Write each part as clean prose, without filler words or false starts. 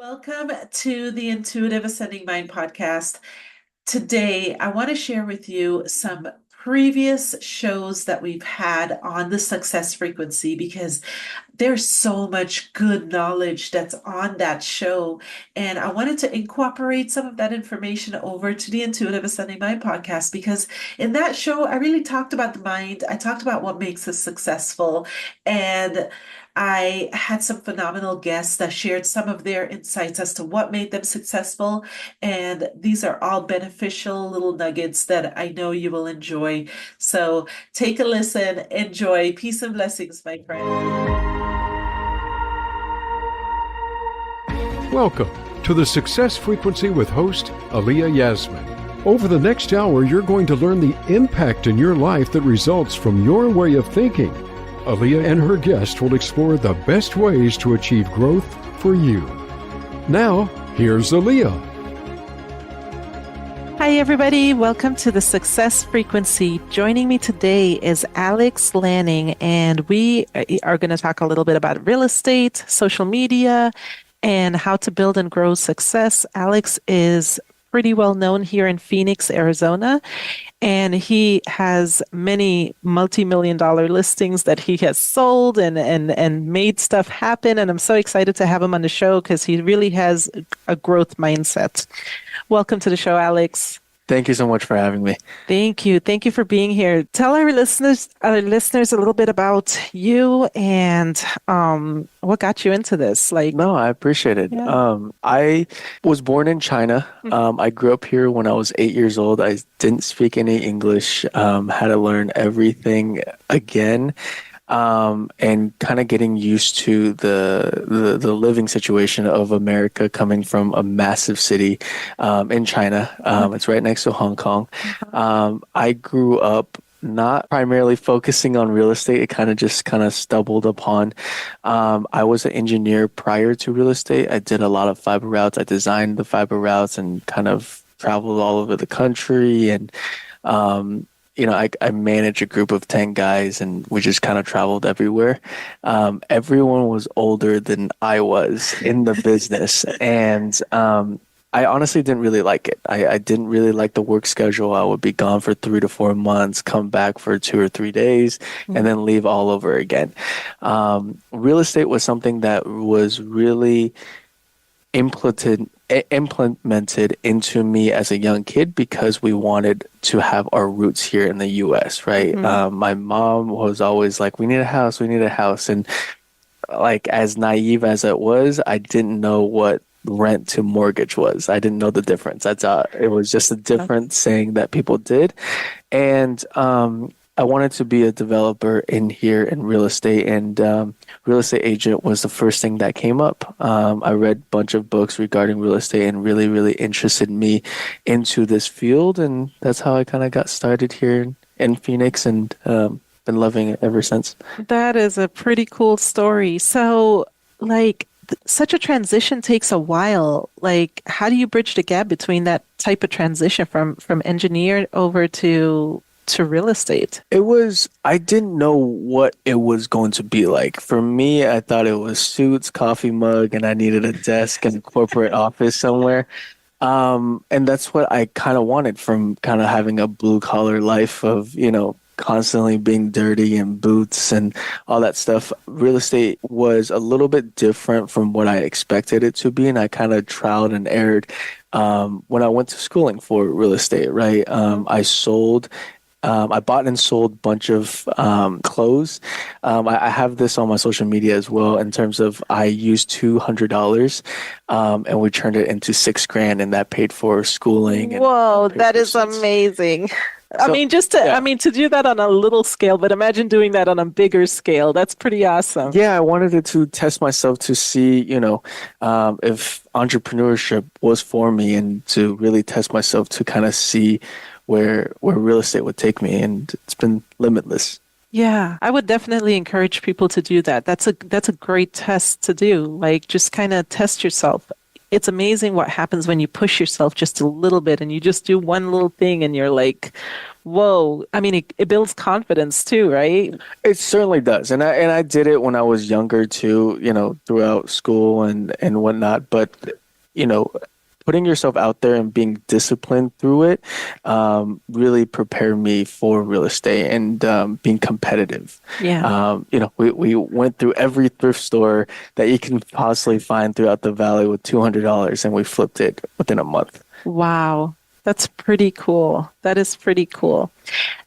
Welcome to the Intuitive Ascending Mind podcast. Today, I want to share with you some previous shows that we've had on the success frequency because there's so much good knowledge that's on that show. And I wanted to incorporate some of that information over to the Intuitive Ascending Mind podcast because in that show, I really talked about the mind. I talked about what makes us successful. And I had some phenomenal guests that shared some of their insights as to what made them successful. And these are all beneficial little nuggets that I know you will enjoy. So take a listen, enjoy. Peace and blessings, my friend. Welcome to the Success Frequency with host Aliyah Yasmin. Over the next hour, you're going to learn the impact in your life that results from your way of thinking. Aliyah and her guest will explore the best ways to achieve growth for you. Now, here's Aliyah. Hi, everybody. Welcome to the Success Frequency. Joining me today is Alex Lanning, and we are going to talk a little bit about real estate, social media, and how to build and grow success. Alex is pretty well known here in Phoenix, Arizona, and he has many multi-million-dollar listings that he has sold and made stuff happen. And I'm so excited to have him on the show because he really has a growth mindset. Welcome to the show, Alex. Thank you so much for having me. Thank you. Thank you for being here. Tell our listeners a little bit about you and what got you into this. No, I appreciate it. Yeah. I was born in China. I grew up here when I was 8 years old. I didn't speak any English, had to learn everything again. And kind of getting used to the living situation of America coming from a massive city in China. It's right next to Hong Kong. I grew up not primarily focusing on real estate. It kind of stumbled upon. I was an engineer prior to real estate. I did a lot of fiber routes. I designed the fiber routes and kind of traveled all over the country. And I managed a group of 10 guys and we just kind of traveled everywhere. Everyone was older than I was in the business. And I honestly didn't really like it. I didn't really like the work schedule. I would be gone for 3 to 4 months, come back for 2 or 3 days, and then leave all over again. Real estate was something that was really implemented into me as a young kid because we wanted to have our roots here in the U.S., right? My mom was always like, we need a house. And like as naive as it was, I didn't know what rent to mortgage was. I didn't know the difference. It was just a different saying that people did. And I wanted to be a developer in real estate, and real estate agent was the first thing that came up. I read a bunch of books regarding real estate and really, really interested me into this field. And that's how I kind of got started here in Phoenix and been loving it ever since. That is a pretty cool story. So, such a transition takes a while. How do you bridge the gap between that type of transition from engineer over to real estate? I didn't know what it was going to be like. For me, I thought it was suits, coffee mug, and I needed a desk in a corporate office somewhere. And that's what I kind of wanted from kind of having a blue collar life of, constantly being dirty and boots and all that stuff. Real estate was a little bit different from what I expected it to be. And I kind of trialed and erred when I went to schooling for real estate, right? I bought and sold a bunch of clothes. I have this on my social media as well in terms of I used $200 and we turned it into $6,000 and that paid for schooling. Whoa, that is amazing. To do that on a little scale, but imagine doing that on a bigger scale. That's pretty awesome. Yeah, I wanted it to test myself to see, if entrepreneurship was for me and to really test myself to kind of see where real estate would take me, and it's been limitless. Yeah, I would definitely encourage people to do that. That's a great test to do. Just kind of test yourself it's amazing what happens when you push yourself just a little bit and you just do one little thing and you're like, whoa. I mean, it builds confidence too, right? It certainly does. And I did it when I was younger too, throughout school and whatnot. But, you know, putting yourself out there and being disciplined through it really prepared me for real estate and being competitive. Yeah. We went through every thrift store that you can possibly find throughout the valley with $200 and we flipped it within a month. Wow. That's pretty cool. That is pretty cool.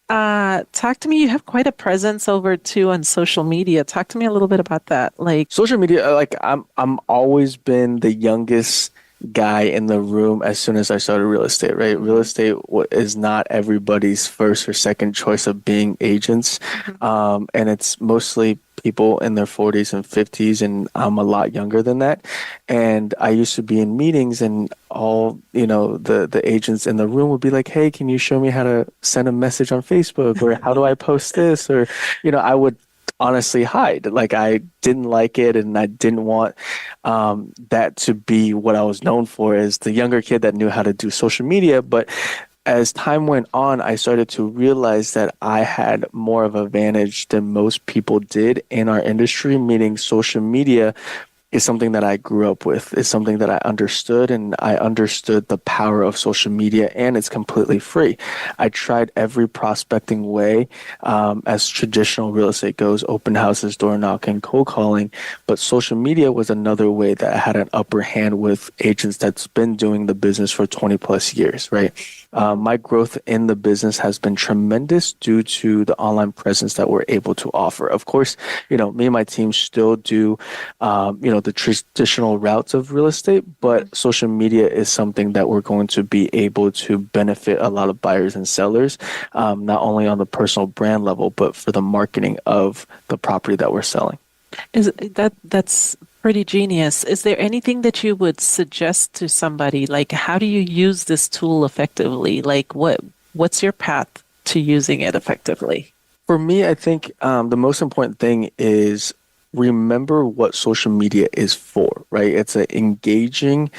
Talk to me. You have quite a presence over too on social media. Talk to me a little bit about that. Like Social media, like I'm always been the youngest guy in the room as soon as I started real estate, right? Real estate is not everybody's first or second choice of being agents. And it's mostly people in their 40s and 50s, and I'm a lot younger than that. And I used to be in meetings and all, the agents in the room would be like, hey, can you show me how to send a message on Facebook, or how do I post this? Or, I would honestly hide. Like I didn't like it, and I didn't want that to be what I was known for, as the younger kid that knew how to do social media. But as time went on, I started to realize that I had more of an advantage than most people did in our industry, meaning social media is something that I grew up with. It's something that I understood, and I understood the power of social media, and it's completely free. I tried every prospecting way as traditional real estate goes, open houses, door knocking, cold calling, but social media was another way that I had an upper hand with agents that's been doing the business for 20 plus years, right? My growth in the business has been tremendous due to the online presence that we're able to offer. Of course, me and my team still do, the traditional routes of real estate, but social media is something that we're going to be able to benefit a lot of buyers and sellers, not only on the personal brand level, but for the marketing of the property that we're selling. That's pretty genius. Is there anything that you would suggest to somebody? Like, how do you use this tool effectively? Like, what's your path to using it effectively? For me, I think the most important thing is remember what social media is for, right? It's an engaging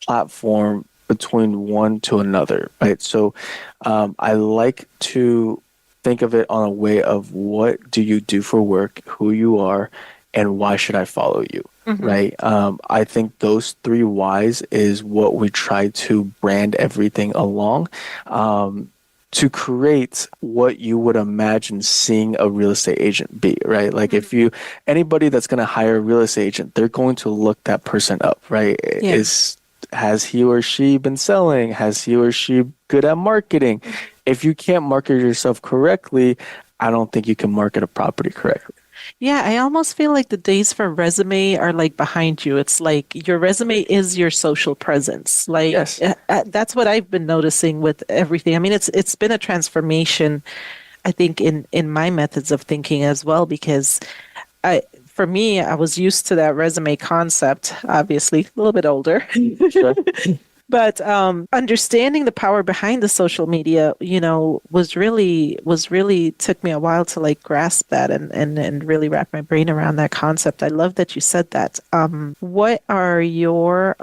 platform between one to another, right? So I like to think of it on a way of what do you do for work, who you are, and why should I follow you, right? I think those three whys is what we try to brand everything along. To create what you would imagine seeing a real estate agent be, right? Like if anybody that's going to hire a real estate agent, they're going to look that person up, right? Yeah. Has he or she been selling? Has he or she good at marketing? If you can't market yourself correctly, I don't think you can market a property correctly. Yeah, I almost feel like the days for resume are like behind you. It's like your resume is your social presence. Like Yes. That's what I've been noticing with everything. I mean, it's been a transformation, I think, in my methods of thinking as well, because for me, I was used to that resume concept, obviously, a little bit older. Sure. But understanding the power behind the social media, was really took me a while to like grasp that and really wrap my brain around that concept. I love that you said that. What are your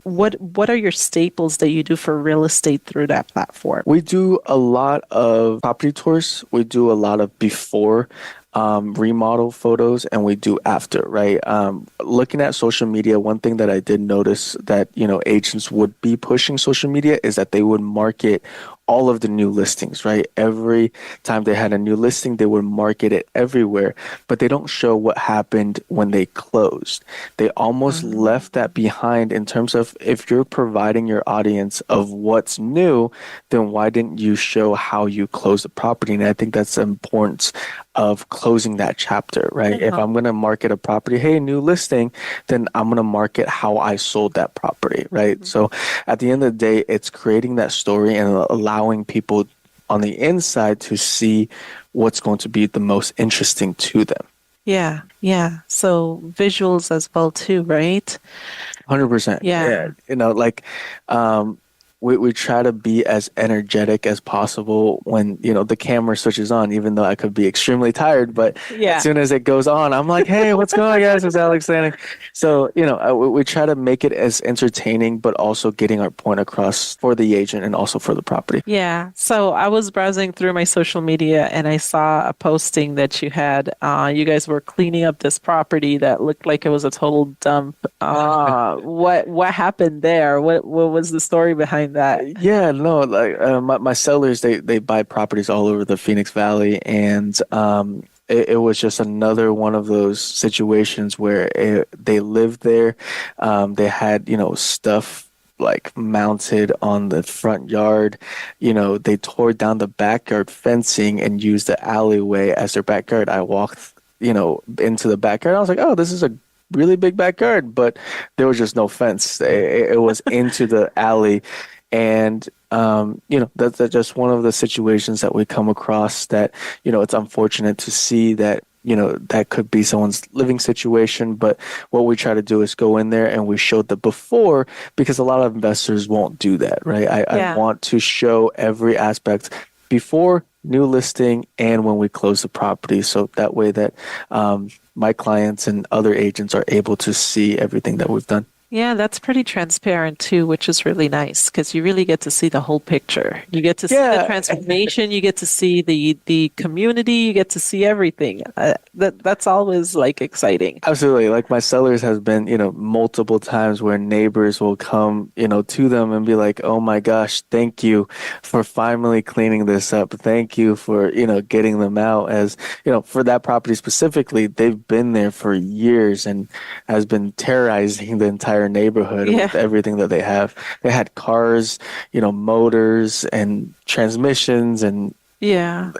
what are your staples that you do for real estate through that platform? We do a lot of property tours. We do a lot of before remodel photos, and we do after, right? Looking at social media, one thing that I did notice that, agents would be pushing social media is that they would market all of the new listings, right? Every time they had a new listing, they would market it everywhere, but they don't show what happened when they closed. They almost left that behind in terms of if you're providing your audience of what's new, then why didn't you show how you close the property? And I think that's the importance of closing that chapter, right? If I'm going to market a property, hey, new listing, then I'm going to market how I sold that property, right? So at the end of the day, it's creating that story and allowing people on the inside to see what's going to be the most interesting to them. Yeah, yeah. So visuals as well too, right? 100%. Yeah. Like we try to be as energetic as possible when, the camera switches on, even though I could be extremely tired. But as Yeah. soon as it goes on, I'm like, hey, what's going on, guys? It's Alex Lanning. So, we try to make it as entertaining, but also getting our point across for the agent and also for the property. Yeah. So I was browsing through my social media and I saw a posting that you had. You guys were cleaning up this property that looked like it was a total dump. What happened there? What was the story behind that? Yeah, no, like my sellers, they buy properties all over the Phoenix Valley, and it was just another one of those situations where they lived there. They had, stuff like mounted on the front yard. They tore down the backyard fencing and used the alleyway as their backyard. I walked, into the backyard. I was like, oh, this is a really big backyard, but there was just no fence. It was into the alley. And, that's just one of the situations that we come across that, it's unfortunate to see that, that could be someone's living situation. But what we try to do is go in there and we show the before, because a lot of investors won't do that, right? I want to show every aspect before new listing and when we close the property. So that way that my clients and other agents are able to see everything that we've done. Yeah, that's pretty transparent too, which is really nice because you really get to see the whole picture. You get to see the transformation, you get to see the community, you get to see everything. That's always like exciting. Absolutely. Like my sellers has been, multiple times where neighbors will come, to them and be like, "Oh my gosh, thank you for finally cleaning this up. Thank you for, getting them out." As, for that property specifically, they've been there for years and has been terrorizing the entire neighborhood with everything that they have. They had cars, motors and transmissions and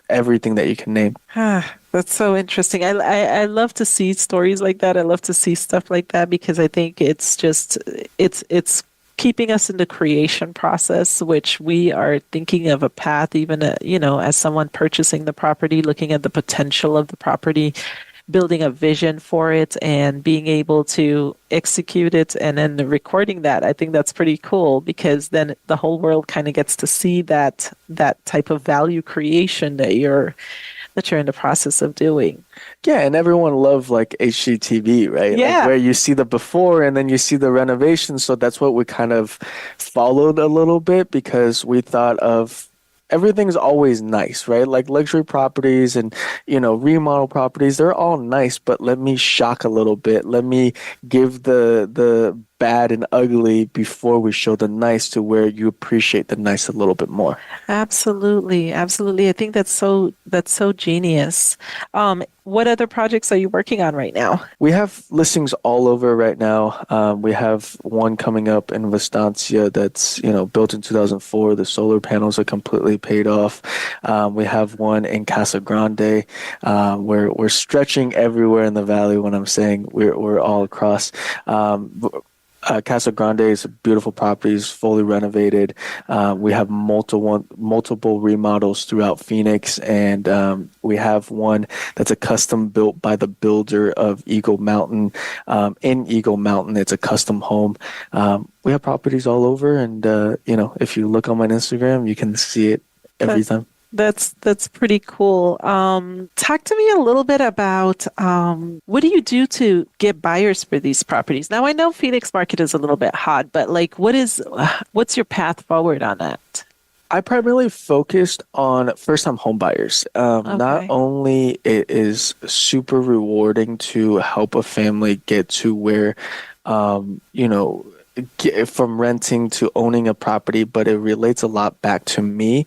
everything that you can name. That's so interesting. I love to see stories like that. I love to see stuff like that because I think it's just it's keeping us in the creation process, which we are thinking of a path, even as someone purchasing the property, looking at the potential of the property, building a vision for it and being able to execute it and then recording that. I think that's pretty cool because then the whole world kind of gets to see that type of value creation that you're in the process of doing. Yeah, and everyone loved like HGTV, right? Yeah. Like where you see the before and then you see the renovations. So that's what we kind of followed a little bit because we thought of everything's always nice, right? Like luxury properties and, remodel properties, they're all nice, but let me shock a little bit. Let me give the bad and ugly before we show the nice to where you appreciate the nice a little bit more. Absolutely. Absolutely. I think that's so genius. What other projects are you working on right now? We have listings all over right now. We have one coming up in Vistancia that's, built in 2004. The solar panels are completely paid off. We have one in Casa Grande. We're stretching everywhere in the valley when I'm saying we're all across. Casa Grande is a beautiful property, is fully renovated. We have multiple remodels throughout Phoenix, and we have one that's a custom built by the builder of Eagle Mountain. In Eagle Mountain, it's a custom home. We have properties all over, and if you look on my Instagram, you can see it every time. That's pretty cool. Talk to me a little bit about what do you do to get buyers for these properties? Now I know Phoenix market is a little bit hot, but like what's your path forward on that? I primarily focused on first-time home buyers. Not only it is super rewarding to help a family get to where, from renting to owning a property, but it relates a lot back to me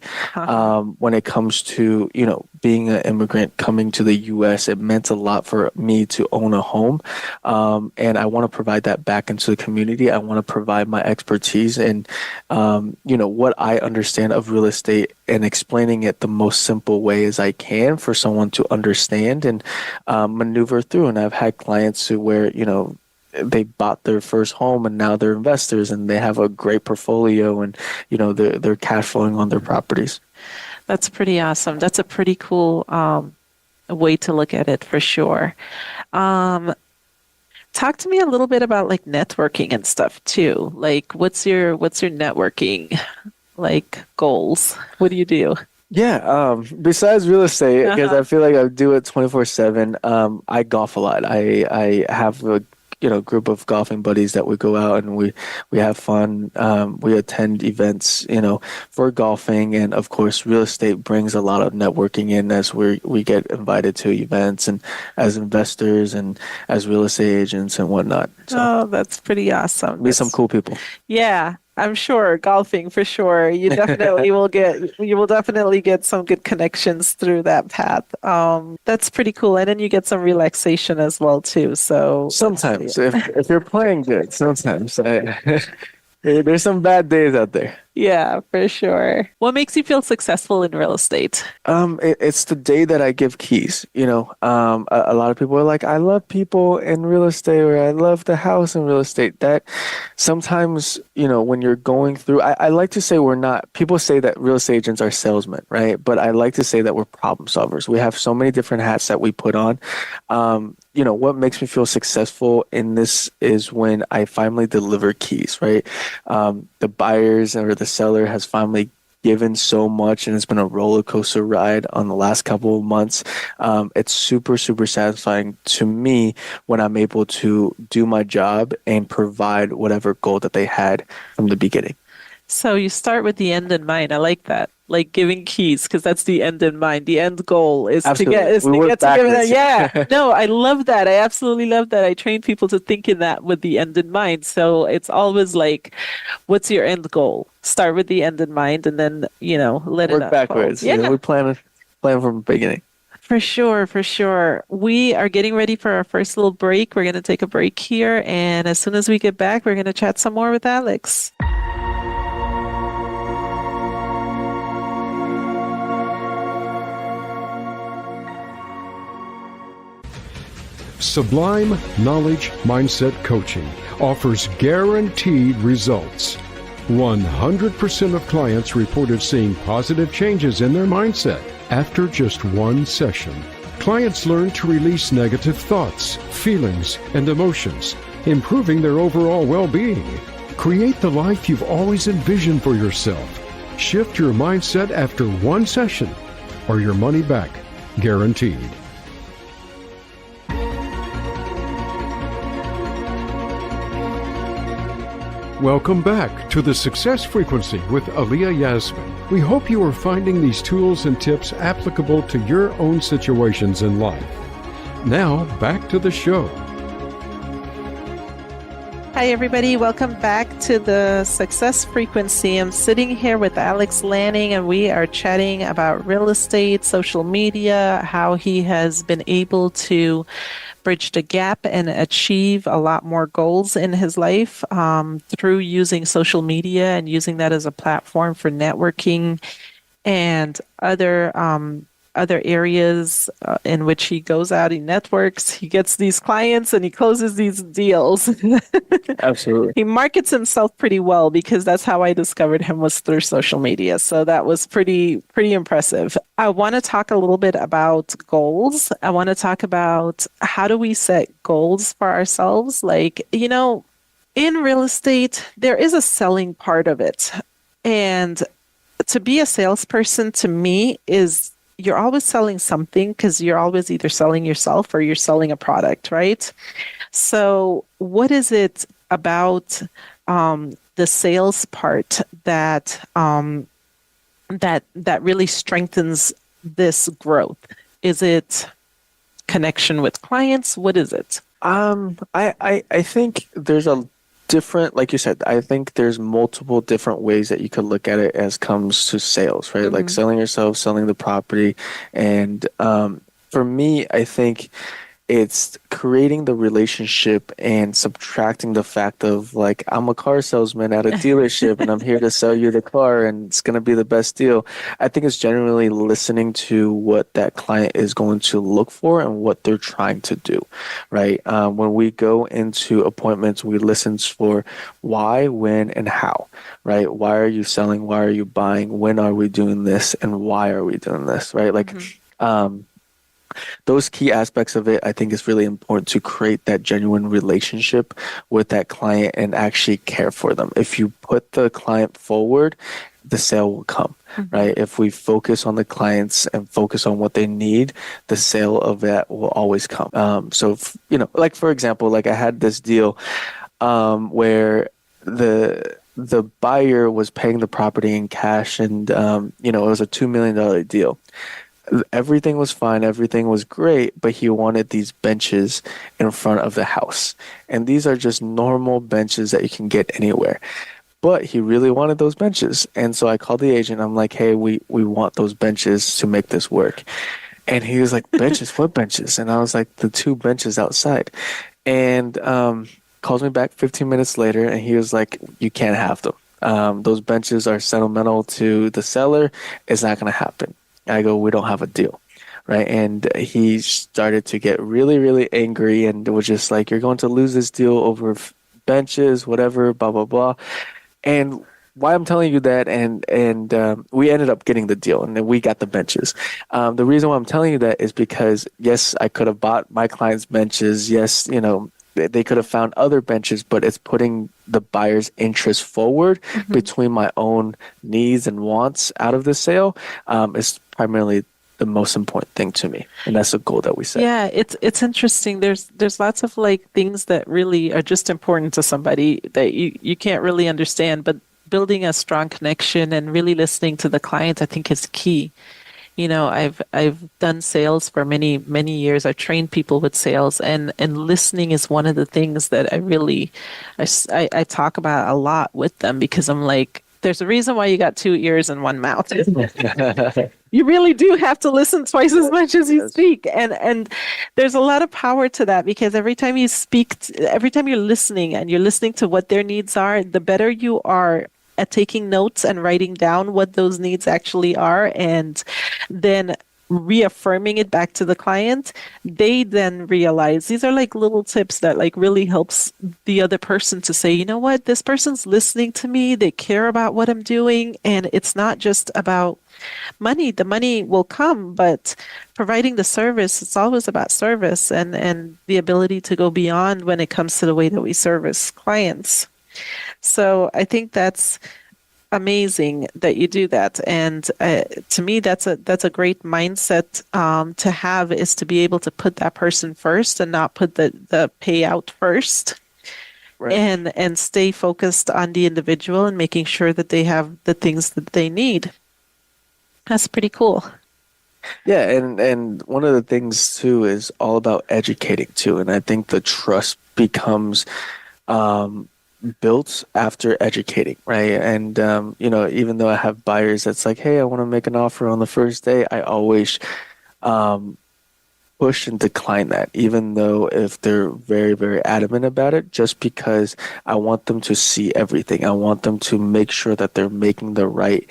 when it comes to, being an immigrant coming to the U.S. It meant a lot for me to own a home. And I want to provide that back into the community. I want to provide my expertise and, what I understand of real estate and explaining it the most simple way as I can for someone to understand and maneuver through. And I've had clients where, they bought their first home and now they're investors and they have a great portfolio and, they're cash flowing on their properties. That's pretty awesome. That's a pretty cool way to look at it for sure. Talk to me a little bit about like networking and stuff too. Like what's your networking like goals? What do you do? Yeah, besides real estate, because Uh-huh. I feel like I do it 24/7, I golf a lot. I have a group of golfing buddies that we go out and we have fun. We attend events, for golfing, and of course, real estate brings a lot of networking in as we get invited to events and as investors and as real estate agents and whatnot. So Oh, that's pretty awesome. meet some That's cool people. Yeah, I'm sure golfing for sure. You will definitely get some good connections through that path. That's pretty cool. And then you get some relaxation as well too. So Sometimes, if you're playing good, sometimes there's some bad days out there. yeah, for sure. What makes you feel successful in real estate? It's the day that I give keys. A lot of people are like, I love people in real estate, or I love the house in real estate. That sometimes, when you're going through, I like to say we're not, people say that real estate agents are salesmen, right? But I like to say that we're problem solvers. We have so many different hats that we put on. What makes me feel successful in this is when I finally deliver keys, right? The buyers or the seller has finally given so much, and it's been a roller coaster ride on the last couple of months. It's super, super satisfying to me when I'm able to do my job and provide whatever goal that they had from the beginning. So you start with the end in mind. I like that. Like giving keys, because that's the end in mind. The end goal is Absolutely. is We to work get to give it. backwards. Yeah. No, I love that. I absolutely love that. I train people to think in that with the end in mind. So it's always like, what's your end goal? Start with the end in mind, and then let it Work unfold. backwards. Yeah. We plan from the beginning. For sure, for sure. We are getting ready for our first little break. We're going to take a break here, and as soon as we get back, we're going to chat some more with Alex. Sublime Knowledge Mindset Coaching offers guaranteed results. 100% of clients reported seeing positive changes in their mindset after just one session. Clients learn to release negative thoughts, feelings, and emotions, improving their overall well-being. Create the life you've always envisioned for yourself. Shift your mindset after one session, or your money back, guaranteed. Welcome back to the Success Frequency with Aaliyah Yasmin. We hope you are finding these tools and tips applicable to your own situations in life. Now, back to the show. Hi, everybody. Welcome back to the Success Frequency. I'm sitting here with Alex Lanning, and we are chatting about real estate, social media, how he has been able to bridge the gap and achieve a lot more goals in his life through using social media and using that as a platform for networking and other areas in which he goes out, he networks, he gets these clients, and he closes these deals. Absolutely. He markets himself pretty well, because that's how I discovered him, was through social media. So that was pretty impressive. I want to talk a little bit about goals. I want to talk about how do we set goals for ourselves. Like, in real estate, there is a selling part of it. And to be a salesperson, to me, is you're always selling something, because you're always either selling yourself or you're selling a product, right? So what is it about the sales part that that really strengthens this growth? Is it connection with clients? What is it? I think there's a different, like you said, I think there's multiple different ways that you could look at it as comes to sales, right? Like selling yourself, selling the property. And for me, I think it's creating the relationship and subtracting the fact of, like, I'm a car salesman at a dealership and I'm here to sell you the car and it's going to be the best deal. I think it's generally listening to what that client is going to look for and what they're trying to do, right? When we go into appointments, we listen for why, when, and how, right? Why are you selling? Why are you buying? When are we doing this? And why are we doing this, right? Like, those key aspects of it, I think is really important to create that genuine relationship with that client and actually care for them. If you put the client forward, the sale will come, right? If we focus on the clients and focus on what they need, the sale of that will always come. Like for example, like I had this deal where the buyer was paying the property in cash, and it was a $2 million deal. Everything was fine, everything was great, but he wanted these benches in front of the house. And these are just normal benches that you can get anywhere. But he really wanted those benches. And so I called the agent. I'm like, hey, we want those benches to make this work. And he was like, benches? What benches? And I was like, the 2 benches outside. And calls me back 15 minutes later, and he was like, you can't have them. Those benches are sentimental to the seller. It's not going to happen. I go, we don't have a deal, right? And he started to get really, really angry and was just like, you're going to lose this deal over benches, whatever, blah, blah, blah. And why I'm telling you that, and we ended up getting the deal, and then we got the benches. The reason why I'm telling you that is because, yes, I could have bought my clients benches. Yes, they could have found other benches, but it's putting the buyer's interest forward between my own needs and wants out of the sale is primarily the most important thing to me, and that's the goal that we set. Yeah, it's interesting. There's lots of like things that really are just important to somebody that you can't really understand, but building a strong connection and really listening to the client, I think, is key. I've done sales for many, many years. I've trained people with sales, and listening is one of the things that I talk about a lot with them, because I'm like, there's a reason why you got 2 ears and 1 mouth. You really do have to listen twice as much as you speak. And there's a lot of power to that, because every time you speak, every time you're listening and you're listening to what their needs are, the better you are at taking notes and writing down what those needs actually are, and then reaffirming it back to the client. They then realize these are like little tips that like really helps the other person to say, you know what, this person's listening to me, they care about what I'm doing, and it's not just about money. The money will come, but providing the service, it's always about service and the ability to go beyond when it comes to the way that we service clients. So I think that's amazing that you do that, and to me, that's a great mindset to have, is to be able to put that person first and not put the payout first, right. and stay focused on the individual and making sure that they have the things that they need. That's pretty cool. Yeah, and one of the things too is all about educating too, and I think the trust becomes built after educating, right? And even though I have buyers that's like, hey, I want to make an offer on the first day, I always push and decline that, even though if they're very, very adamant about it, just because I want them to see everything. I want them to make sure that they're making the right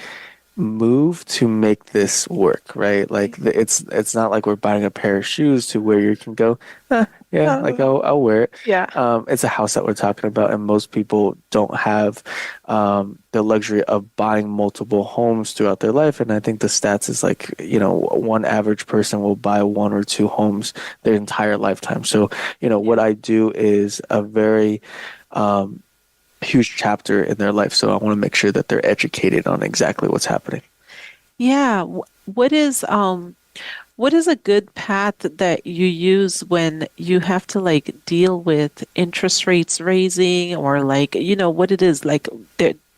move to make this work, right? Like it's not like we're buying a pair of shoes to where you can go, like I'll wear it. Yeah. It's a house that we're talking about, and most people don't have the luxury of buying multiple homes throughout their life. And I think the stats is like, one average person will buy 1 or 2 homes their entire lifetime. So, what I do is a very huge chapter in their life. So I want to make sure that they're educated on exactly what's happening. Yeah. What is a good path that you use when you have to like deal with interest rates raising, or like, what it is like,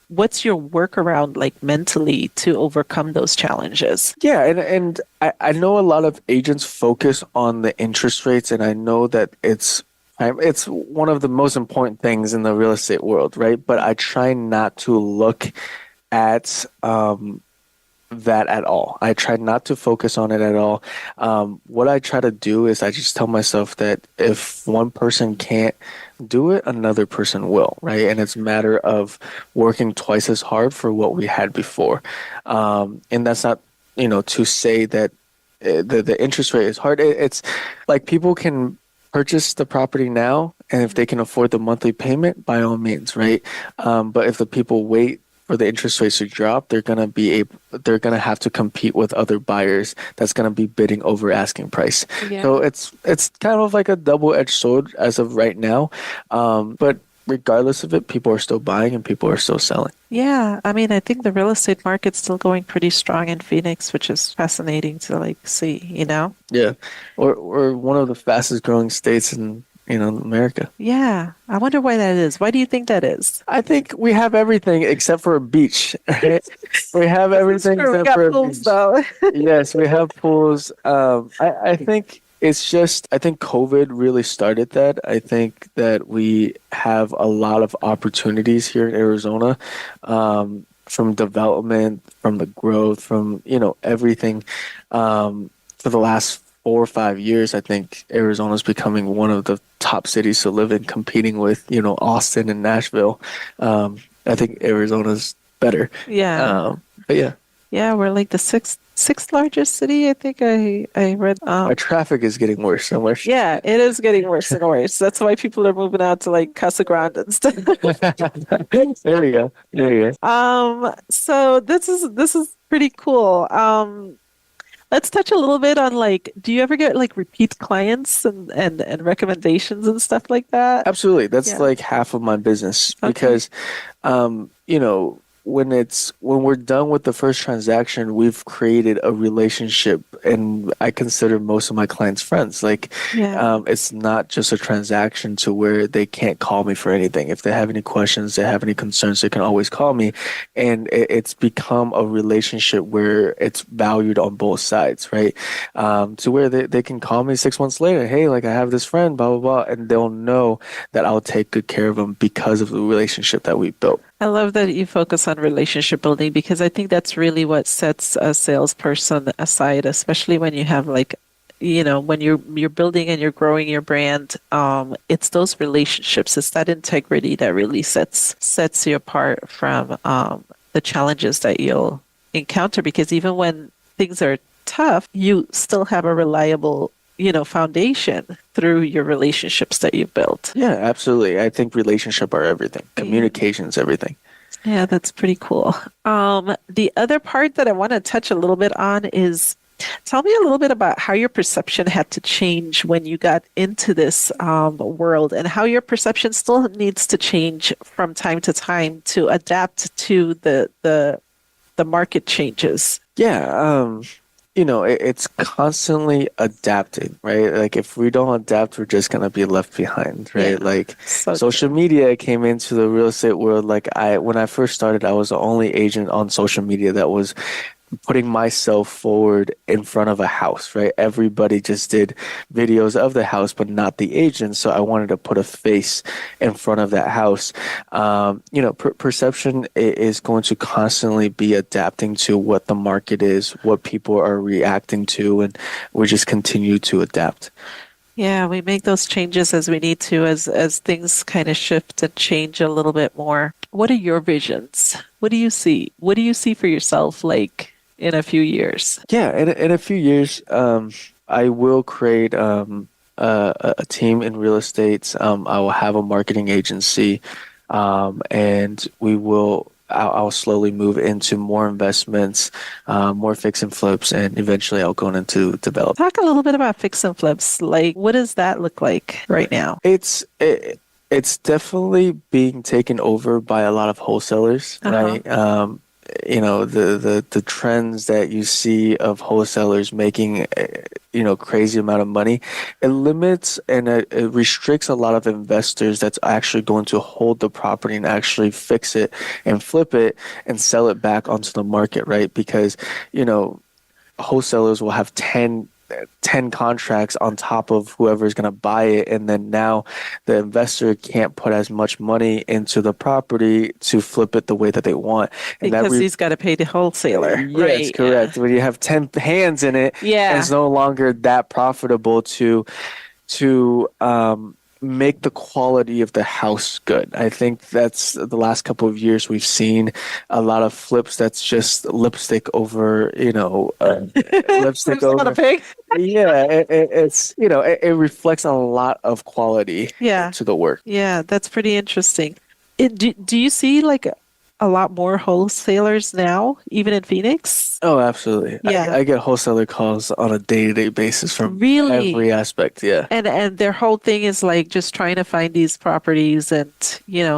what's your workaround like mentally to overcome those challenges? Yeah. And I know a lot of agents focus on the interest rates, and I know that it's one of the most important things in the real estate world, right? But I try not to look at that at all. I try not to focus on it at all. What I try to do is I just tell myself that if one person can't do it, another person will, right? And it's a matter of working twice as hard for what we had before. And that's not, to say that the interest rate is hard. It's like people can purchase the property now, and if they can afford the monthly payment, by all means, right? But if the people wait for the interest rates to drop, they're gonna have to compete with other buyers that's gonna be bidding over asking price. So Yeah. it's kind of like a double-edged sword as of right now. But regardless of it, people are still buying and people are still selling. Yeah, I mean, I think the real estate market's still going pretty strong in Phoenix, which is fascinating to like see, you know? Yeah, or one of the fastest growing states in America. Yeah, I wonder why that is. Why do you think that is? I think we have everything except for a beach. Right? We have everything True, we except got for a pools beach. though. Yes, we have pools. I think it's just, I think COVID really started that. I think that we have a lot of opportunities here in Arizona, from development, from the growth, from, everything. For the last 4 or 5 years, I think Arizona is becoming one of the top cities to live in, competing with, Austin and Nashville. I think Arizona's better. Yeah. But yeah. Yeah, we're like the sixth largest city, I think I read. Our traffic is getting worse somewhere. Yeah, it is getting worse and worse. That's why people are moving out to like Casa Grande and stuff. There you go. There you go. So this is pretty cool. Let's touch a little bit on like, do you ever get like repeat clients and recommendations and stuff like that? Absolutely. That's Yeah. like half of my business Okay. because, when we're done with the first transaction, we've created a relationship, and I consider most of my clients friends. Like, Yeah. it's not just a transaction to where they can't call me for anything. If they have any questions, they have any concerns, they can always call me, and it's become a relationship where it's valued on both sides, right? To where they can call me 6 months later, hey, like I have this friend, blah blah blah, and they'll know that I'll take good care of them because of the relationship that we built. I love that you focus on relationship building because I think that's really what sets a salesperson aside, especially when you have like, when you're building and you're growing your brand. It's those relationships, it's that integrity that really sets you apart from the challenges that you'll encounter. Because even when things are tough, you still have a reliable foundation through your relationships that you've built. Yeah, absolutely. I think relationship are everything. Communication is everything. Yeah, that's pretty cool. The other part that I want to touch a little bit on is tell me a little bit about how your perception had to change when you got into this world and how your perception still needs to change from time to time to adapt to the market changes. Yeah, it's constantly adapting, right? Like if we don't adapt, we're just gonna be left behind, right? Yeah. Like So social media came into the real estate world. Like when I first started, I was the only agent on social media that was putting myself forward in front of a house, right? Everybody just did videos of the house, but not the agent. So I wanted to put a face in front of that house. Perception is going to constantly be adapting to what the market is, what people are reacting to, and we just continue to adapt. yeah, we make those changes as we need to as things kind of shift and change a little bit more. What are your visions? What do you see? What do you see for yourself like in a few years? Yeah, in a few years, I will create a team in real estate. I will have a marketing agency, and I'll slowly move into more investments, more fix and flips, and eventually I'll go into develop. Talk a little bit about fix and flips. Like, what does that look like right now? It's definitely being taken over by a lot of wholesalers, right? The trends that you see of wholesalers making crazy amount of money, it limits and it restricts a lot of investors that's actually going to hold the property and actually fix it and flip it and sell it back onto the market, right? Because wholesalers will have 10 contracts on top of whoever's going to buy it, and then now the investor can't put as much money into the property to flip it the way that they want, and Because he's got to pay the wholesaler. yes, Right. correct. When you have 10 hands in it, Yeah. it's no longer that profitable to make the quality of the house good. I think that's the last couple of years we've seen a lot of flips that's just lipstick over, lipstick Flips on a over. pig. Yeah, it reflects a lot of quality Yeah. to the work. Yeah, that's pretty interesting. Do you see like a lot more wholesalers now, even in Phoenix. Oh, absolutely. Yeah, I get wholesaler calls on a day-to-day basis from every really. aspect. Yeah. And their whole thing is like just trying to find these properties and,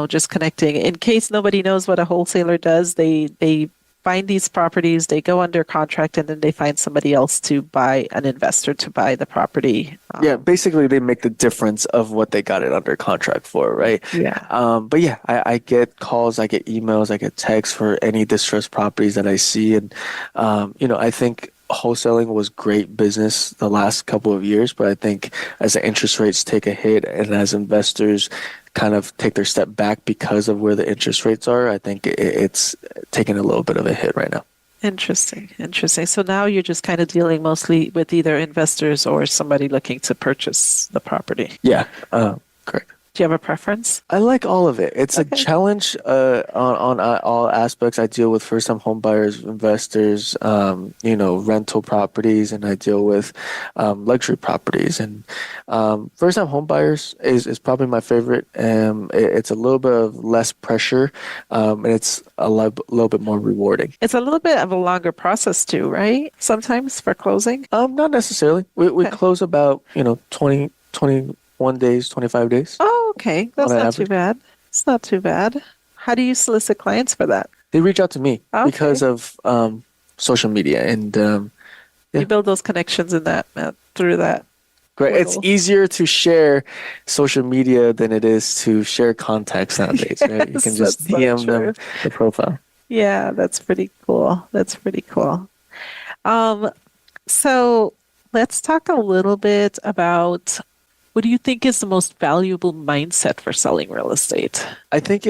just connecting. In case nobody knows what a wholesaler does, they find these properties, they go under contract, and then they find somebody else to buy, an investor to buy the property. Yeah, basically they make the difference of what they got it under contract for, right? Yeah. But yeah, I get calls, I get emails, I get texts for any distressed properties that I see. And, I think wholesaling was great business the last couple of years, but I think as the interest rates take a hit and as investors kind of take their step back because of where the interest rates are, I think it's taking a little bit of a hit right now. Interesting. Interesting. So now you're just kind of dealing mostly with either investors or somebody looking to purchase the property. Yeah, correct. Do you have a preference? I like all of it. It's a Okay. challenge on all aspects. I deal with first-time home buyers, investors, rental properties, and I deal with luxury properties. And first-time home buyers is probably my favorite. It's a little bit of less pressure, and it's little bit more rewarding. It's a little bit of a longer process too, right? Sometimes for closing. Not necessarily. We Okay. close about 21 days, 25 days Oh, okay. on That's an not too average. bad. It's not too bad. How do you solicit clients for that? They reach out to me Okay. because of social media and You yeah. build those connections in that through that Great. It's portal. easier to share social media than it is to share contacts nowadays, right? You can Yes, just that's so DM true. them the profile. Yeah, that's pretty cool. That's pretty cool. Um, so let's talk a little bit about what do you think is the most valuable mindset for selling real estate? I think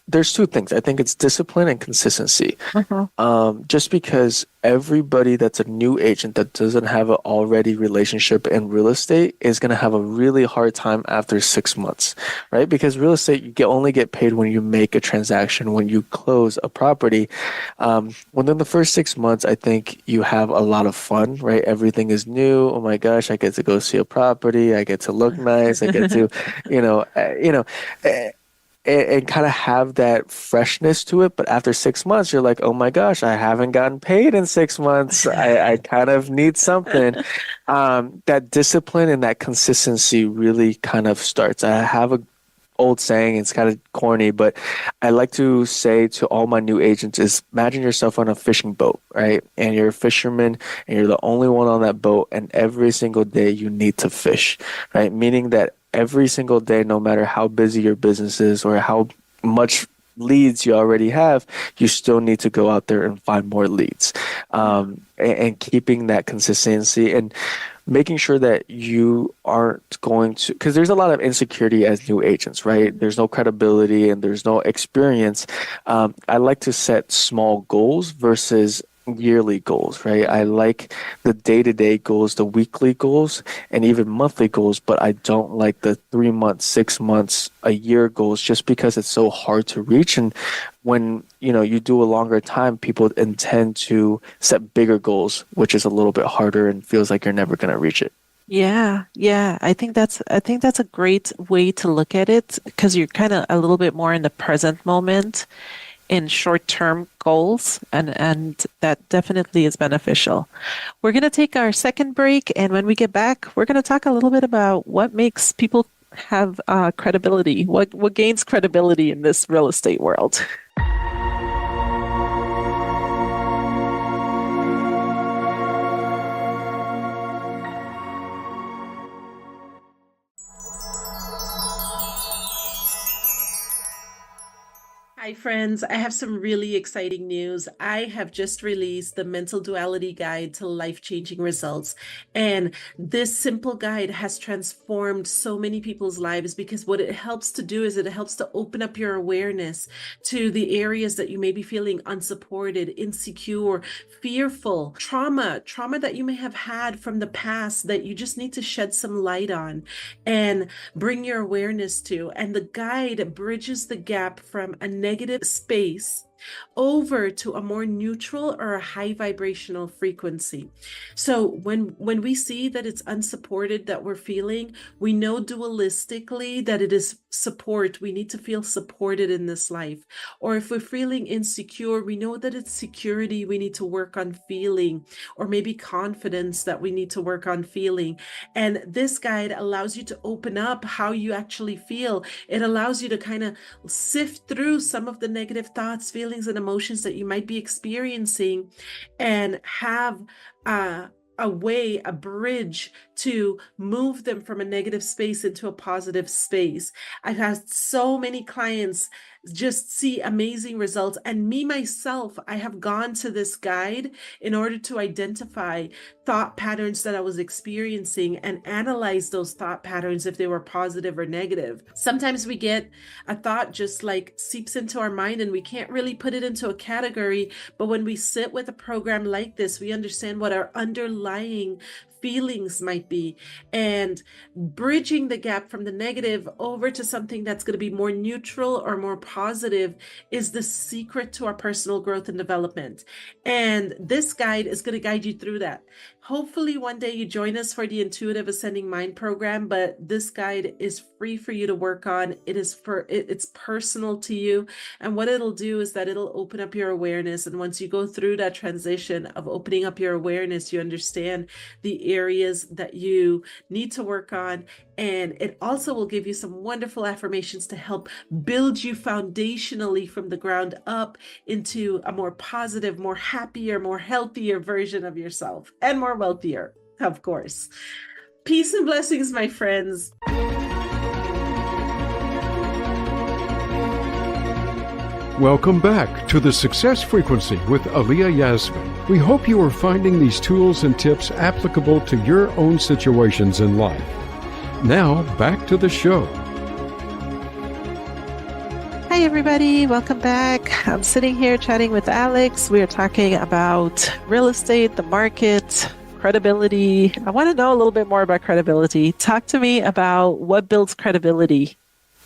there's two things. I think it's discipline and consistency. Uh-huh. Just because everybody that's a new agent that doesn't have an already relationship in real estate is going to have a really hard time after 6 months, right? Because real estate, only get paid when you make a transaction, when you close a property. Within the first 6 months, I think you have a lot of fun, right? Everything is new. Oh my gosh, I get to go see a property. I get to look nice. I get to, you know, uh, you know. uh, and kind of have that freshness to it. But after 6 months, you're like, oh my gosh, I haven't gotten paid in 6 months. I kind of need something. That discipline and that consistency really kind of starts. I have a old saying, it's kind of corny, but I like to say to all my new agents is imagine yourself on a fishing boat, right? And you're a fisherman and you're the only one on that boat, and every single day you need to fish, right? Meaning that every single day, no matter how busy your business is or how much leads you already have, you still need to go out there and find more leads. And keeping that consistency and making sure that you aren't going to, because there's a lot of insecurity as new agents, right? There's no credibility and there's no experience. I like to set small goals versus yearly goals, right? I like the day-to-day goals, the weekly goals, and even monthly goals, but I don't like the 3 months, 6 months, a year goals just because it's so hard to reach. And when you do a longer time, people intend to set bigger goals, which is a little bit harder and feels like you're never going to reach it. Yeah, yeah. I think that's a great way to look at it because you're kind of a little bit more in the present moment in short-term goals, and that definitely is beneficial. We're going to take our second break, and when we get back, we're going to talk a little bit about what makes people have credibility, what gains credibility in this real estate world. Hi, friends. I have some really exciting news. I have just released the Mental Duality Guide to Life-Changing Results. And this simple guide has transformed so many people's lives because what it helps to do is it helps to open up your awareness to the areas that you may be feeling unsupported, insecure, fearful, trauma that you may have had from the past that you just need to shed some light on and bring your awareness to. And the guide bridges the gap from a negative space over to a more neutral or a high vibrational frequency. So when we see that it's unsupported that we're feeling, we know dualistically that it is support. We need to feel supported in this life. Or if we're feeling insecure, we know that it's security we need to work on feeling, or maybe confidence that we need to work on feeling. And this guide allows you to open up how you actually feel. It allows you to kind of sift through some of the negative thoughts, feelings, and emotions that you might be experiencing, and have a way, a bridge to move them from a negative space into a positive space. I've had so many clients just see amazing results. And me, myself, I have gone to this guide in order to identify thought patterns that I was experiencing and analyze those thought patterns if they were positive or negative. Sometimes we get a thought just like seeps into our mind and we can't really put it into a category. But when we sit with a program like this, we understand what our underlying feelings might be, and bridging the gap from the negative over to something that's going to be more neutral or more positive is the secret to our personal growth and development. And this guide is going to guide you through that. Hopefully one day you join us for the Intuitive Ascending Mind program, but this guide is free for you to work on. It's personal to you. And what it'll do is that it'll open up your awareness. And once you go through that transition of opening up your awareness, you understand the areas that you need to work on. And it also will give you some wonderful affirmations to help build you foundationally from the ground up into a more positive, more happier, more healthier version of yourself, and more wealthier, of course. Peace and blessings, my friends. Welcome back to the Success Frequency with Aliyah Yasmin. We hope you are finding these tools and tips applicable to your own situations in life. Now, back to the show. Hi, everybody. Welcome back. I'm sitting here chatting with Alex. We are talking about real estate, the market, credibility. I want to know a little bit more about credibility. Talk to me about what builds credibility.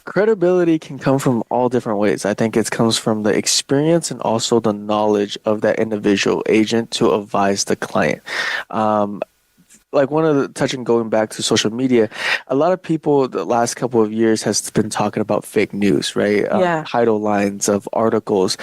Credibility can come from all different ways. I think it comes from the experience and also the knowledge of that individual agent to advise the client. Like one of the going back to social media, a lot of people the last couple of years has been talking about fake news, right? Title lines of articles.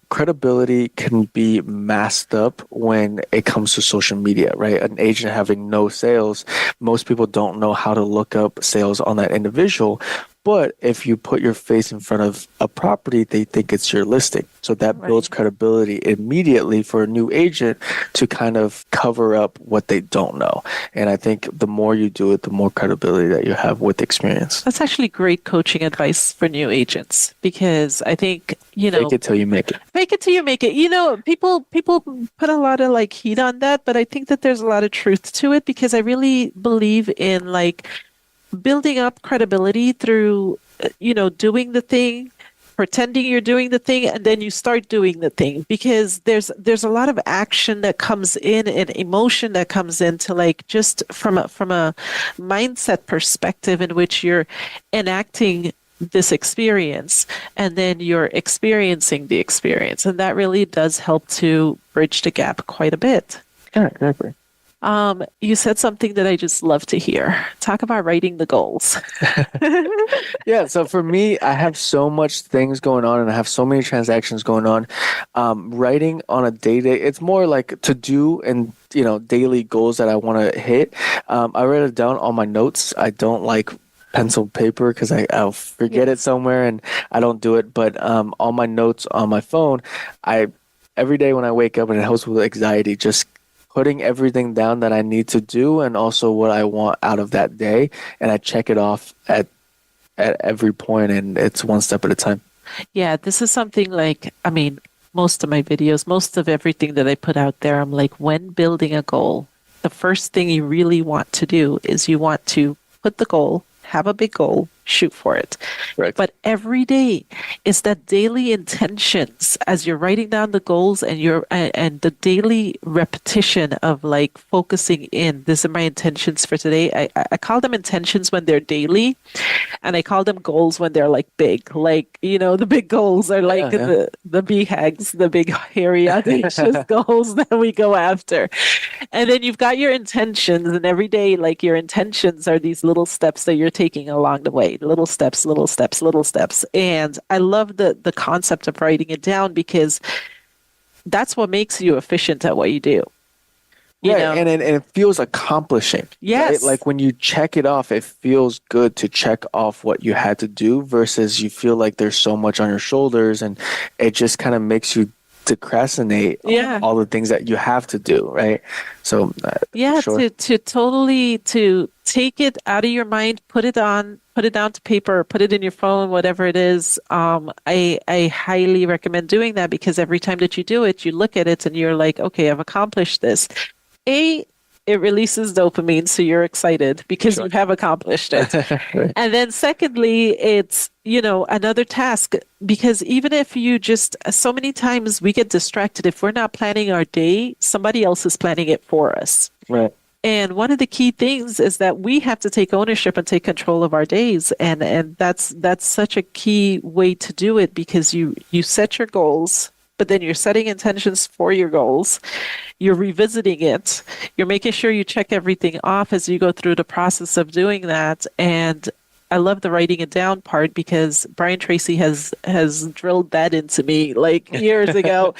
Credibility can be masked up when it comes to social media, right? An agent having no sales, most people don't know how to look up sales on that individual. But if you put your face in front of a property, they think it's your listing. So that builds credibility immediately for a new agent to kind of cover up what they don't know. And I think the more you do it, the more credibility that you have with experience. That's actually great coaching advice for new agents, because I think, fake it till you make it. Fake it till you make it. People put a lot of heat on that, but I think that there's a lot of truth to it, because I really believe in building up credibility through, doing the thing, pretending you're doing the thing, and then you start doing the thing, because there's a lot of action that comes in and emotion that comes into just from a mindset perspective in which you're enacting this experience and then you're experiencing the experience. And that really does help to bridge the gap quite a bit. Yeah, exactly. You said something that I just love to hear. Talk about writing the goals. Yeah. So for me, I have so much things going on and I have so many transactions going on. Writing on a day-to-day, it's more like to do and, daily goals that I want to hit. I write it down on my notes. I don't like pencil paper because I'll forget it somewhere and I don't do it. But on my notes on my phone, every day when I wake up, and it helps with anxiety, just putting everything down that I need to do and also what I want out of that day. And I check it off at every point, and it's one step at a time. Yeah, this is something most of my videos, most of everything that I put out there, I'm like, when building a goal, the first thing you really want to do is you want to put the goal, have a big goal, shoot for it. Correct. But every day is that daily intentions as you're writing down the goals and and the daily repetition of like focusing in. These are my intentions for today. I call them intentions when they're daily, and I call them goals when they're like big. Like, the big goals are like Yeah, yeah. the BHAGs, the big hairy audacious goals that we go after. And then you've got your intentions, and every day, like your intentions are these little steps that you're taking along the way, little steps, little steps, little steps. And I love the concept of writing it down because that's what makes you efficient at what you do. You Right, know? and it feels accomplishing. Yes. Right? Like when you check it off, it feels good to check off what you had to do versus you feel like there's so much on your shoulders, and it just kind of makes you procrastinate Yeah. all the things that you have to do, right? So Yeah, sure. to totally to take it out of your mind, put it down to paper, put it in your phone, whatever it is. I highly recommend doing that because every time that you do it, you look at it and you're like, okay, I've accomplished this. It releases dopamine, so you're excited because Sure. you have accomplished it. Right. And then secondly, it's, another task because even if you just, so many times we get distracted. If we're not planning our day, somebody else is planning it for us. Right. And one of the key things is that we have to take ownership and take control of our days. And that's such a key way to do it because you set your goals, but then you're setting intentions for your goals. You're revisiting it. You're making sure you check everything off as you go through the process of doing that. And I love the writing it down part because Brian Tracy has drilled that into me like years ago.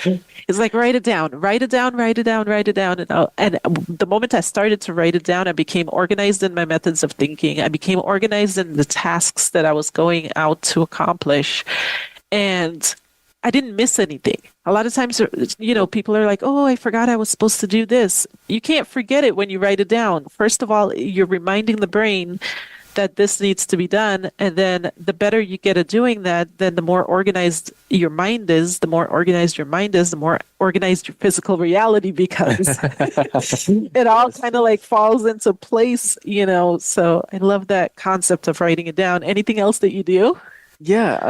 It's like, write it down, write it down, write it down, write it down. And the moment I started to write it down, I became organized in my methods of thinking. I became organized in the tasks that I was going out to accomplish. And I didn't miss anything. A lot of times, people are like, oh, I forgot I was supposed to do this. You can't forget it when you write it down. First of all, you're reminding the brain that this needs to be done. And then the better you get at doing that, then the more organized your mind is, the more organized your mind is, the more organized your physical reality becomes. It all kind of like falls into place, So I love that concept of writing it down. Anything else that you do? Yeah,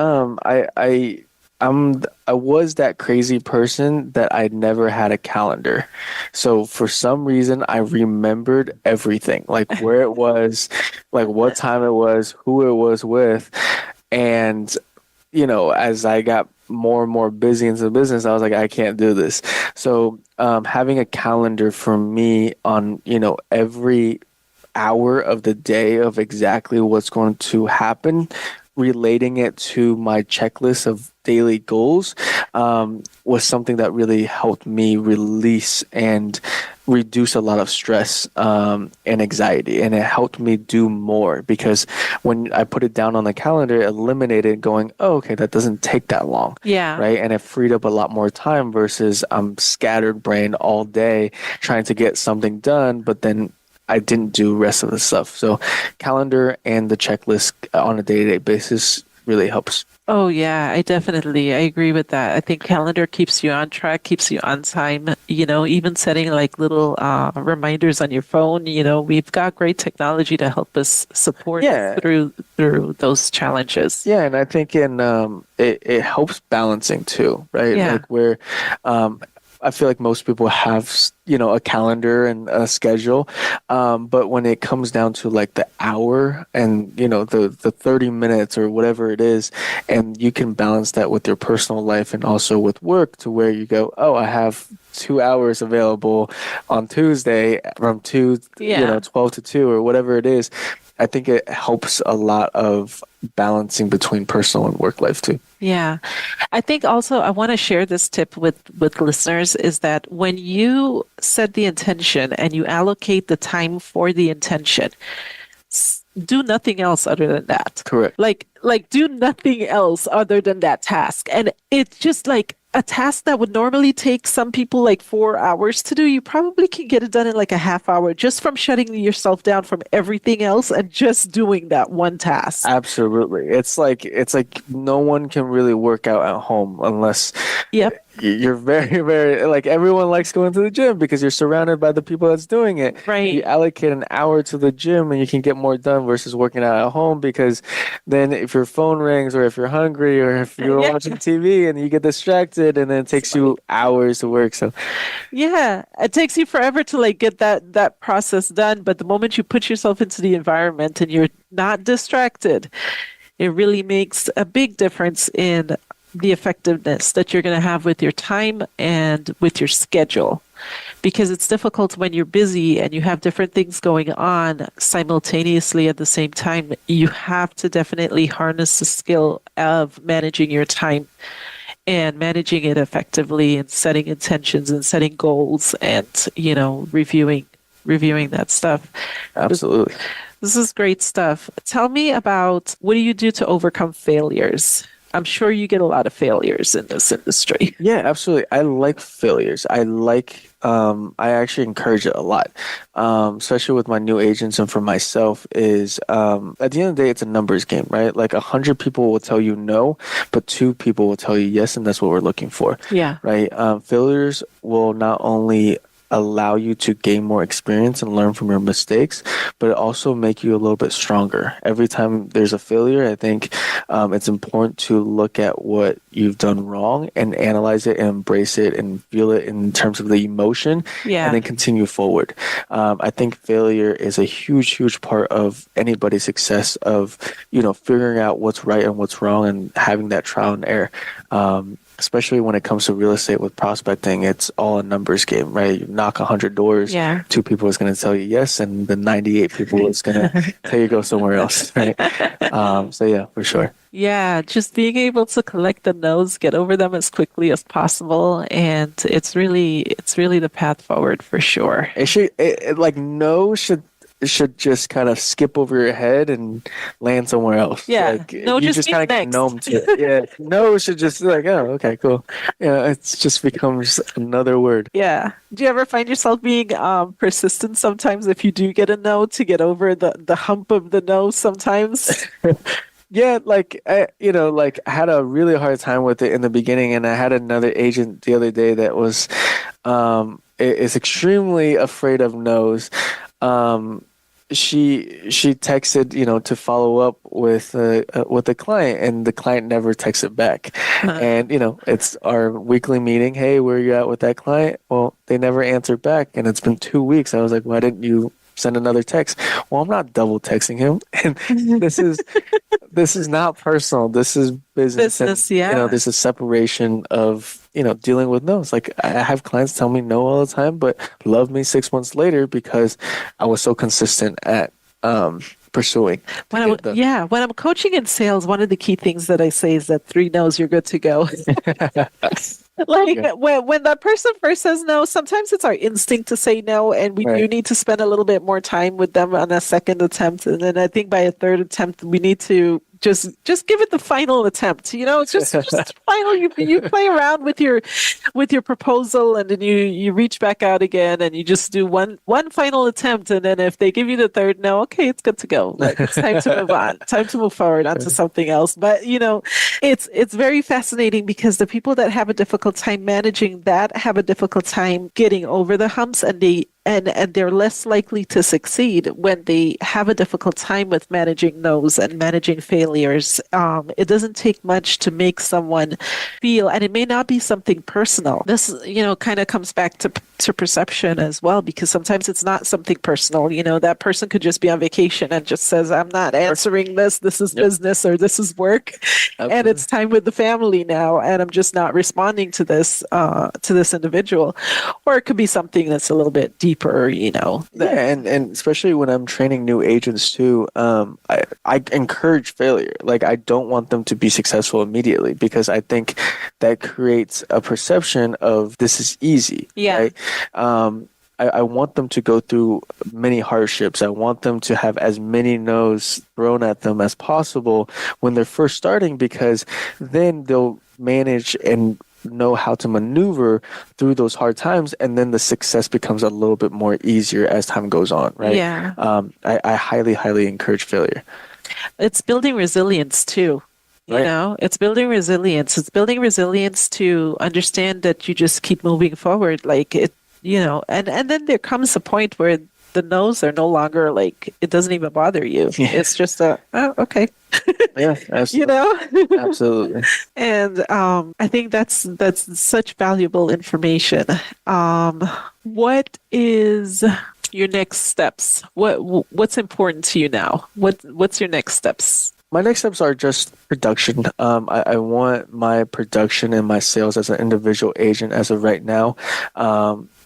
I was that crazy person that I never had a calendar. So for some reason, I remembered everything, like where it was, like what time it was, who it was with. And, as I got more and more busy into the business, I was like, I can't do this. So having a calendar for me on, every hour of the day of exactly what's going to happen, relating it to my checklist of daily goals was something that really helped me release and reduce a lot of stress and anxiety. And it helped me do more because when I put it down on the calendar, it eliminated going, oh, okay, that doesn't take that long. Yeah. Right. And it freed up a lot more time versus I'm scattered brain all day trying to get something done, but then I didn't do rest of the stuff. So calendar and the checklist on a day-to-day basis really helps. Oh yeah, I agree with that. I think calendar keeps you on track, keeps you on time, even setting like little reminders on your phone, we've got great technology to help us support through those challenges. Yeah, and I think it helps balancing too, right? Yeah. Like where I feel like most people have, a calendar and a schedule. But when it comes down to like the hour and, the 30 minutes or whatever it is, and you can balance that with your personal life and also with work to where you go, oh, I have 2 hours available on Tuesday from 12 to 2 or whatever it is. I think it helps a lot of balancing between personal and work life too. Yeah. I think also I want to share this tip with listeners is that when you set the intention and you allocate the time for the intention, do nothing else other than that. Correct. Like do nothing else other than that task. And it's just like a task that would normally take some people like 4 hours to do, you probably can get it done in like a half hour just from shutting yourself down from everything else and just doing that one task. Absolutely. It's like no one can really work out at home unless Yep. you're very, very, like, everyone likes going to the gym because you're surrounded by the people that's doing it. Right. You allocate an hour to the gym and you can get more done versus working out at home, because then if your phone rings or if you're hungry or if you're Yeah. watching TV and you get distracted, and then it takes you hours to work. So Yeah, it takes you forever to like get that process done, but the moment you put yourself into the environment and you're not distracted, it really makes a big difference in the effectiveness that you're going to have with your time and with your schedule. Because it's difficult when you're busy and you have different things going on simultaneously at the same time. You have to definitely harness the skill of managing your time and managing it effectively and setting intentions and setting goals and, reviewing that stuff. absolutely. This is great stuff. Tell me about, what do you do to overcome failures? I'm sure you get a lot of failures in this industry. Yeah, absolutely. I like failures. I actually encourage it a lot, especially with my new agents and for myself. Is at the end of the day, it's a numbers game, right? Like 100 people will tell you no, but 2 people will tell you yes, and that's what we're looking for. Yeah. Right? Failures will not only allow you to gain more experience and learn from your mistakes, but it also make you a little bit stronger. Every time there's a failure, I think it's important to look at what you've done wrong and analyze it and embrace it and feel it in terms of the emotion, Yeah. and then continue forward. I think failure is a huge, huge part of anybody's success, of, figuring out what's right and what's wrong and having that trial and error. Especially when it comes to real estate with prospecting, it's all a numbers game, right? You knock 100 doors, Yeah. 2 people is going to tell you yes, and the 98 people is going to tell you go somewhere else, right? So yeah, for sure. Yeah, just being able to collect the no's, get over them as quickly as possible, and it's really the path forward for sure. Like no should just kind of skip over your head and land somewhere else. Yeah. Like, No, you just kind of next. get numb to it. Yeah. No should just be like, oh, okay, cool. Yeah, it just becomes another word. Yeah. Do you ever find yourself being persistent sometimes if you do get a no, to get over the hump of the no sometimes? Yeah, like I had a really hard time with it in the beginning, and I had another agent the other day that was is extremely afraid of no's. She texted, to follow up with the client, and the client never texted back. And it's our weekly meeting. Hey, where are you at with that client? Well, they never answered back, and it's been 2 weeks. I was like, why didn't you send another text? Well, I'm not double texting him, and this is not personal. This is business. And, Yeah. there's a separation of, dealing with no's. Like, I have clients tell me no all the time, but love me 6 months later because I was so consistent at pursuing. When I'm coaching in sales, one of the key things that I say is that 3 no's, you're good to go. Like, Yeah. when that person first says no, sometimes it's our instinct to say no, and we do Right. need to spend a little bit more time with them on a second attempt. And then I think by a third attempt, we need to just give it the final attempt. It's just final. You play around with your proposal, and then you reach back out again, and you just do one final attempt. And then if they give you the third no, okay, it's good to go. Like, it's time to move on, time to move forward onto something else. But it's very fascinating because the people that have a difficult time managing that have a difficult time getting over the humps, and they're less likely to succeed when they have a difficult time with managing no's and managing failures. It doesn't take much to make someone feel, and it may not be something personal. This, kind of comes back to perception as well, because sometimes it's not something personal. That person could just be on vacation and just says, I'm not answering this. This is business, or this is work. Absolutely. And it's time with the family now, and I'm just not responding to this individual. Or it could be something that's a little bit deeper. Yeah, and especially when I'm training new agents too, I encourage failure. Like, I don't want them to be successful immediately, because I think that creates a perception of this is easy. Yeah. Right? I want them to go through many hardships. I want them to have as many no's thrown at them as possible when they're first starting, because then they'll manage and know how to maneuver through those hard times, and then the success becomes a little bit more easier as time goes on, right? Yeah. I highly, highly encourage failure. It's building resilience too. Right. It's building resilience. It's building resilience to understand that you just keep moving forward. Like it, and then there comes a point where the no's are no longer like, it doesn't even bother you. Yeah. It's just oh, okay. Yeah, absolutely. Absolutely. And I think that's such valuable information. What is your next steps? What's important to you now? What's your next steps? My next steps are just production. I want my production and my sales as an individual agent as of right now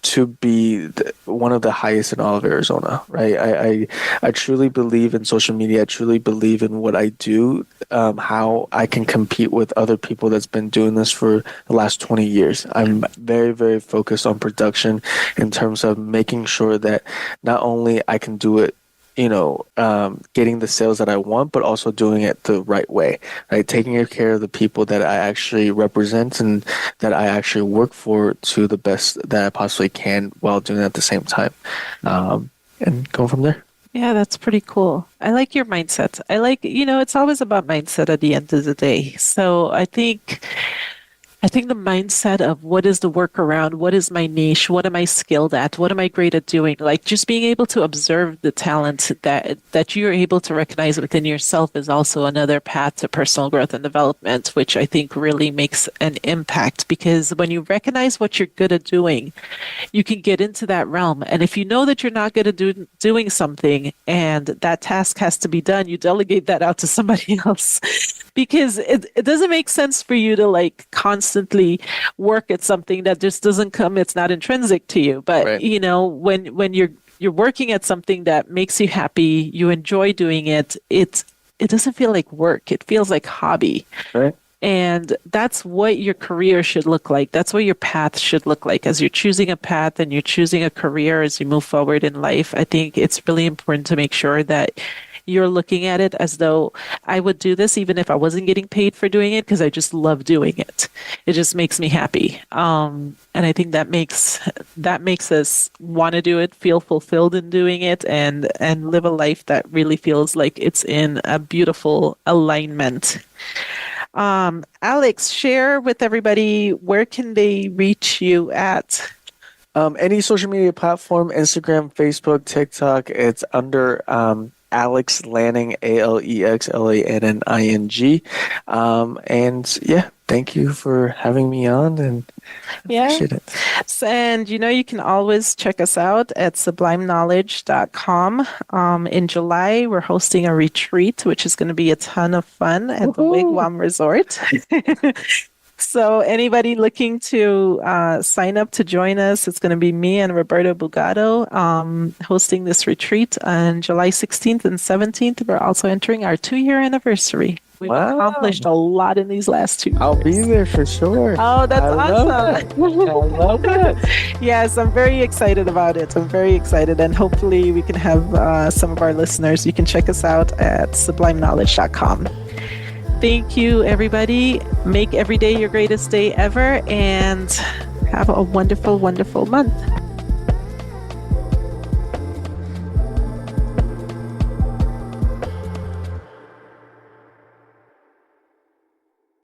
to be one of the highest in all of Arizona, right? I truly believe in social media. I truly believe in what I do, how I can compete with other people that's been doing this for the last 20 years. I'm very, very focused on production in terms of making sure that not only I can do it, getting the sales that I want, but also doing it the right way, right? Taking care of the people that I actually represent and that I actually work for to the best that I possibly can while doing it at the same time, and going from there. Yeah, that's pretty cool. I like your mindset. I like, it's always about mindset at the end of the day. So I think the mindset of what is the workaround, what is my niche, what am I skilled at, what am I great at doing, like just being able to observe the talent that you're able to recognize within yourself is also another path to personal growth and development, which I think really makes an impact, because when you recognize what you're good at doing, you can get into that realm. And if you know that you're not good at doing something and that task has to be done, you delegate that out to somebody else. Because it doesn't make sense for you to like constantly work at something that just doesn't come, it's not intrinsic to you. But right. When you're working at something that makes you happy, you enjoy doing it, it doesn't feel like work. It feels like hobby. Right. And that's what your career should look like. That's what your path should look like. As you're choosing a path and you're choosing a career as you move forward in life, I think it's really important to make sure that you're looking at it as though I would do this even if I wasn't getting paid for doing it, because I just love doing it. It just makes me happy. And I think that makes us want to do it, feel fulfilled in doing it, and live a life that really feels like it's in a beautiful alignment. Alex, share with everybody, where can they reach you at? Any social media platform, Instagram, Facebook, TikTok, it's under Alex Lanning, AlexLanning. And yeah, thank you for having me on, and appreciate it. And you can always check us out at sublimeknowledge.com. In July, we're hosting a retreat, which is going to be a ton of fun at the Wigwam Resort. So anybody looking to sign up to join us, it's going to be me and Roberto Bugado hosting this retreat on July 16th and 17th. We're also entering our 2-year anniversary. We've accomplished a lot in these last 2 years. I'll be there for sure. Oh, that's awesome. I love it. Yes, I'm very excited about it. I'm very excited. And hopefully we can have some of our listeners. You can check us out at sublimeknowledge.com. Thank you, everybody. Make every day your greatest day ever, and have a wonderful, wonderful month.